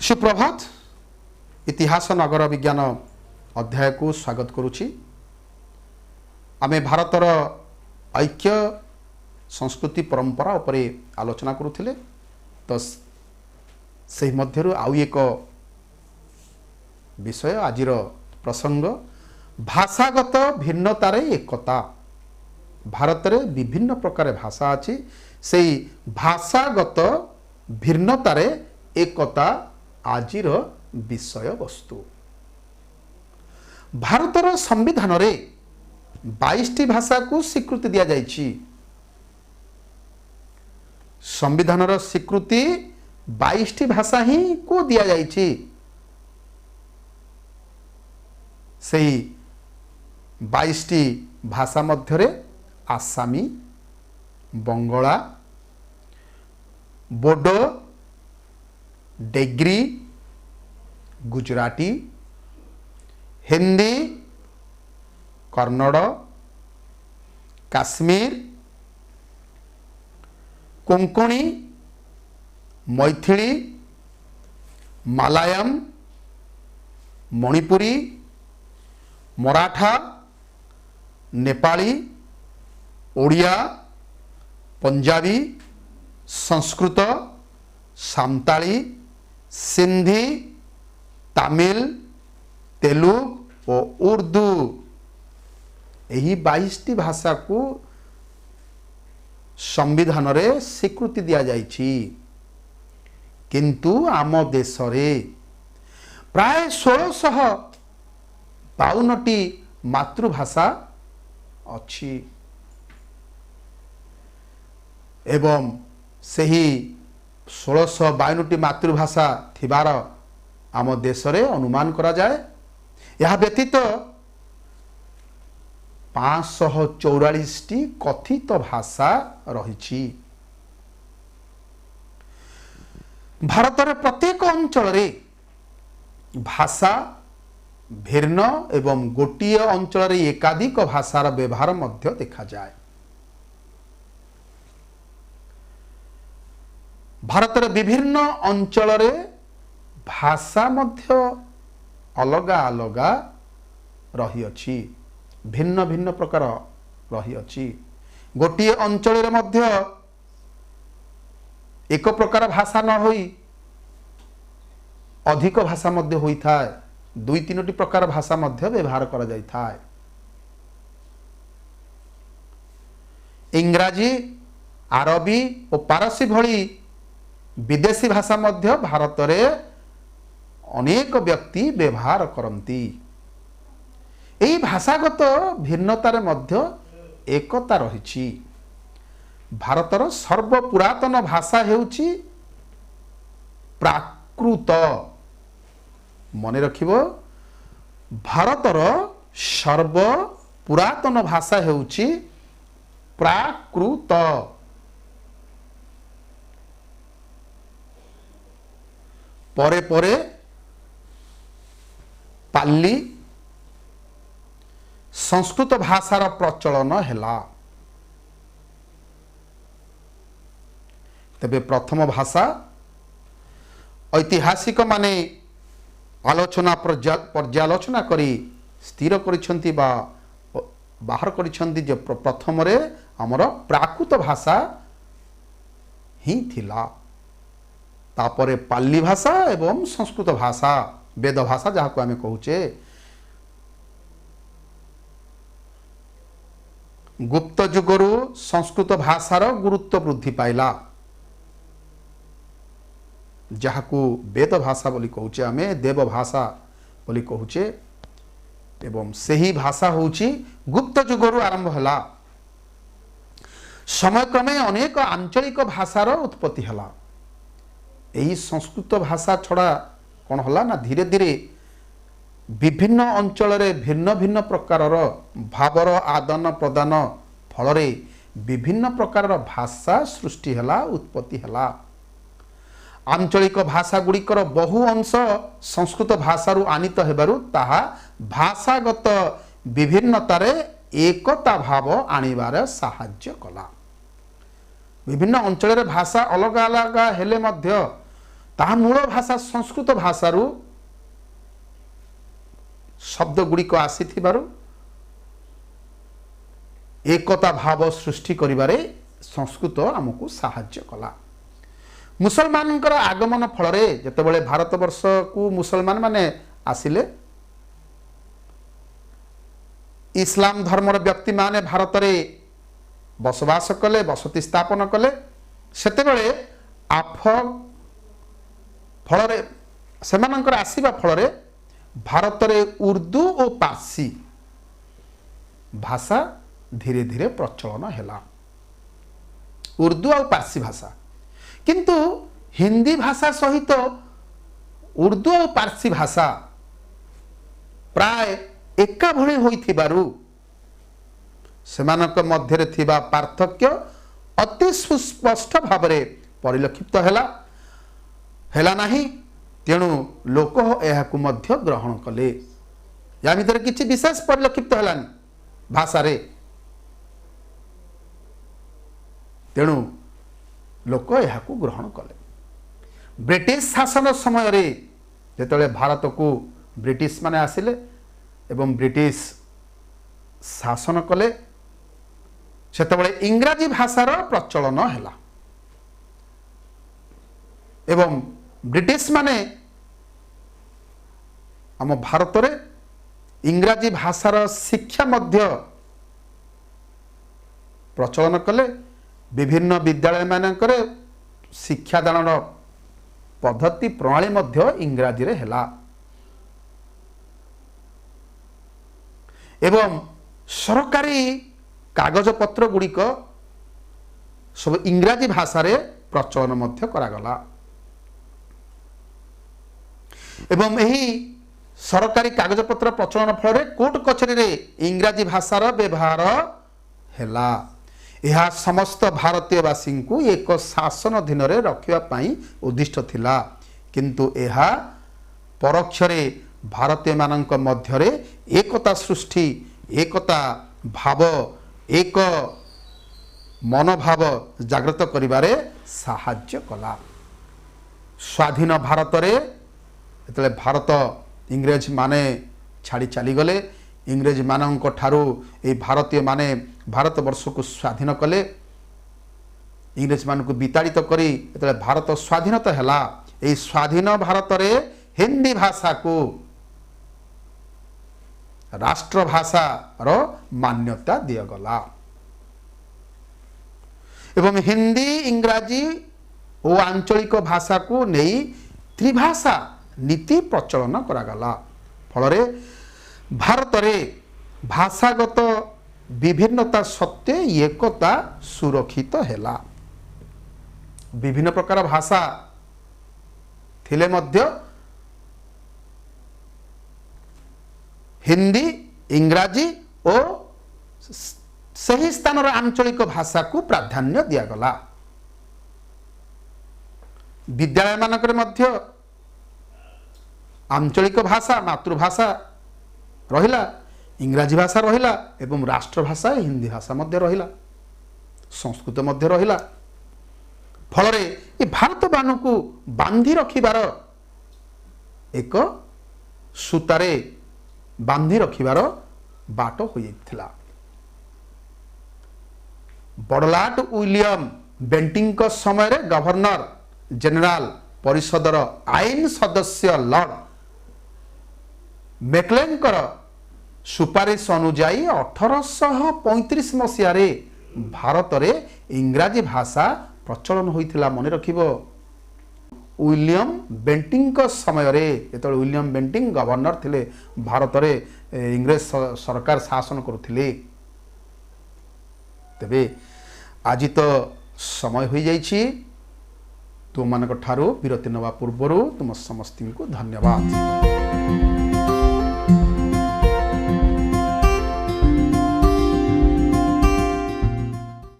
सुप्रभात। इतिहास नगर विज्ञान अध्याय को स्वागत करुछि। आमे भारतर ऐक्य संस्कृति परंपरा उपरे आलोचना करुथिले। तो से मध्यरु आउ एक विषय आजिर प्रसंग भाषागत भिन्नतारे एकता। भारत रे विभिन्न प्रकार भाषा अछि, सेई भाषागत भिन्नतारे एकता आजिर विषय वस्तु। भारतर संविधान रे 22टी भाषा को स्वीकृति दिया जाइछि। संविधान रो स्वीकृति 22टी भाषा ही को दिया जाइछि। सेही 22टी भाषा मध्यरे आसामी, बंगला, बोडो, डेग्री, गुजराती, हिंदी, कन्नड़, काश्मीर, कोंकणी, मैथिली, मलयालम, मणिपुरी, मराठा, नेपाली, ओडिया, पंजाबी, संस्कृत, सान्ताली, सिंधी, तमिल, तेलुगु और उर्दू। यही 22टी भाषा को संविधान रे स्वीकृति दिया जाइछि। किंतु आम देश रे प्राय 1652टी मातृभाषा अछि एवं सही 1652टी मातृभाषा थिबार आम देश रे अनुमान करा जाए। यह व्यतीत 544टी कथित भाषा रहिछि। भारत रे प्रत्येक अंचल रे भाषा भिन्न एवं गोटिए अंचल रे एकाधिक भाषार व्यवहार मध्य देखा जाए। भारत रे विभिन्न अंचल रे भाषा मध्य अलगा अलगा रही अछि, भिन्न भिन्न प्रकार रही अछि। गोटिए अंचल रे मध्य एक प्रकार भाषा न होई अधिक भाषा मध्य होई थाए, 2-3टी प्रकार भाषा मध्य व्यवहार करा जाई थाए। इंग्राजी, अरबी और पारसी भली विदेशी भाषा मध्य भारत रे अनेक व्यक्ति व्यवहार करती। एही भाषागत भिन्नतार मध्य एकता रहिछि। भारतर सर्वपुरातन भाषा हेउछि प्राकृत। मने रखिबो, भारतर सर्वपुरातन भाषा हेउछि प्राकृत। परे परे पाली संस्कृत भाषार प्रचलन हैला। तेबे प्रथम भाषा ऐतिहासिक माने आलोचना पर्यालोचना करी स्थिर करिसंती बा बाहर करिसंती जे प्रथम रे हमर प्राकृत भाषा ही थिला। तापरे पाली भाषा एवं संस्कृत भाषा, वेद भाषा जहाँ को आमे कहूचे। गुप्त जुगरु संस्कृत भाषार गुरुत्व वृद्धि पाइला, जहाँ को वेद भाषा बोली कहूचे, आमे देव भाषा बोली कहूचे। एवं सही भाषा होउची गुप्त जुगरु आरंभ हला। समय क्रमे अनेक आंचलिक भाषार उत्पत्ति हला। यही संस्कृत भाषा छड़ा कौन हला ना धीरे धीरे विभिन्न अंचल रे भिन्न भिन्न प्रकारर भावर आदान प्रदान फल रे विभिन्न प्रकारर भाषा सृष्टि हला, उत्पत्ति हला। आंचलिक भाषा गुड़िकर बहु अंश संस्कृत भाषारु आनीत हेबारु ताहा भाषागत विभिन्नतारे एकता भाव आनिबार साहाय्य कला। विभिन्न अंचल रे भाषा अलग अलग हेले मध्य ତାହା ମୂଳ ଭାଷା ସଂସ୍କୃତ ଭାଷାରୁ ଶବ୍ଦ ଗୁଡ଼ିକ ଆସିଥିବାରୁ एकता भाव सृष्टि करिबारे संस्कृत आमको साहाय्य कला। मुसलमान आगमन फल जितेबाला भारतवर्ष को मुसलमान माने आसिले इस्लाम धर्मर व्यक्ति माने भारत रे बसवास कले बसति स्थापन कले सेतेबेले आफ फल सेमानंकर आसीबा फल भारत रे उर्दू और पारसी भाषा धीरे धीरे प्रचलन हैला। उर्दू और पारसी भाषा किंतु हिंदी भाषा सहित उर्दू और पारसी भाषा प्राय एका भली होइथिबारु सेमानक मध्यरे थिबा पार्थक्य अति सुस्पष्ट भाव में परिलक्षित हैला नाही। तेणु लोक एहाकु मध्य ग्रहण कले। या भितर किछि विशेष परिलक्षित हैलानि भाषा रे। तेणु लोक एहाकु ग्रहण कले। ब्रिटिश शासन समय रे जेतले भारत को ब्रिटिश माने आसिले एवं ब्रिटिश शासन कले सेतबेले इंग्राजी भाषार प्रचलन हैला एवं ब्रिटिश माने आम भारत रे इंग्राजी भाषार शिक्षा मध्य प्रचलन कले। विभिन्न विद्यालय मानकर शिक्षादान पद्धति प्रणाली मध्य इंग्राजी रे हैला एवं सरकारी कागज पत्र गुड़िक सब इंग्राजी भाषा रे प्रचलन मध्य करागला एवं यही सरकारी कागज पत्र प्रचलन फल कोर्ट कचेरी रे इंग्राजी भाषार व्यवहार हैला। यह समस्त भारतीयवासी को एक शासन अधीन रखिबा पई उद्दिष्ट थिला किंतु यह परोक्षरे भारतीय मानक मध्यरे एकता सृष्टि एकता भाव एक मनोभाव जागृत करिबारे साहाय्य कला। स्वाधीन भारत रे जेतले भारत इंग्रेज माने छाड़ी चली गले इंग्रेज मानक ठारू ए भारतीय माने भारतवर्ष को स्वाधीन कले। इंग्रेज मान को विताड़ित करी जेतले भारत स्वाधीनता हैला ए स्वाधीन भारत रे हिंदी भाषा को राष्ट्र भाषा रो मान्यता दिया गला एवं हिंदी इंग्राजी और आंचलिक भाषा को नहीं त्रिभाषा नीति प्रचलन करागला। फल भारत रे भाषागत विभिन्नता सत्वे एकता सुरक्षित हैला। विभिन्न प्रकार भाषा थिले मध्य हिंदी इंग्राजी और सही स्थान आंचलिक भाषा को प्राधान्य दियागला। विद्यालय मानक मध्य आंचलिक भाषा मातृभाषा रहिला इंग्राजी भाषा रहिला एवं राष्ट्रभाषा हिंदी भाषा मध्य रहिला संस्कृत मध्य रहिला। फल ये भारत मान को बांधी रखिबार एक सूतारे बांधी रखिबार बाट हो जाइथिला। बड़लाट विलियम बेंटिंग का समय रे गवर्नर जनरल परिषदर आईन सदस्य लॉर्ड मैक्लेनकर सुपारिश अनुजाई 1835 मसीह भारत रे इंग्राजी भाषा प्रचलन होइथिला। मन रखिबो विलियम बेंटिंग का समय रे जेतबेले विलियम बेंटिंग गवर्नर थिले भारत रे इंग्रेज सरकार शासन करुथिले। तबे आज तो समय हो जाइछि तुम मानक ठारू विरति नवा पूर्वरु तुम समस्ती को धन्यवाद।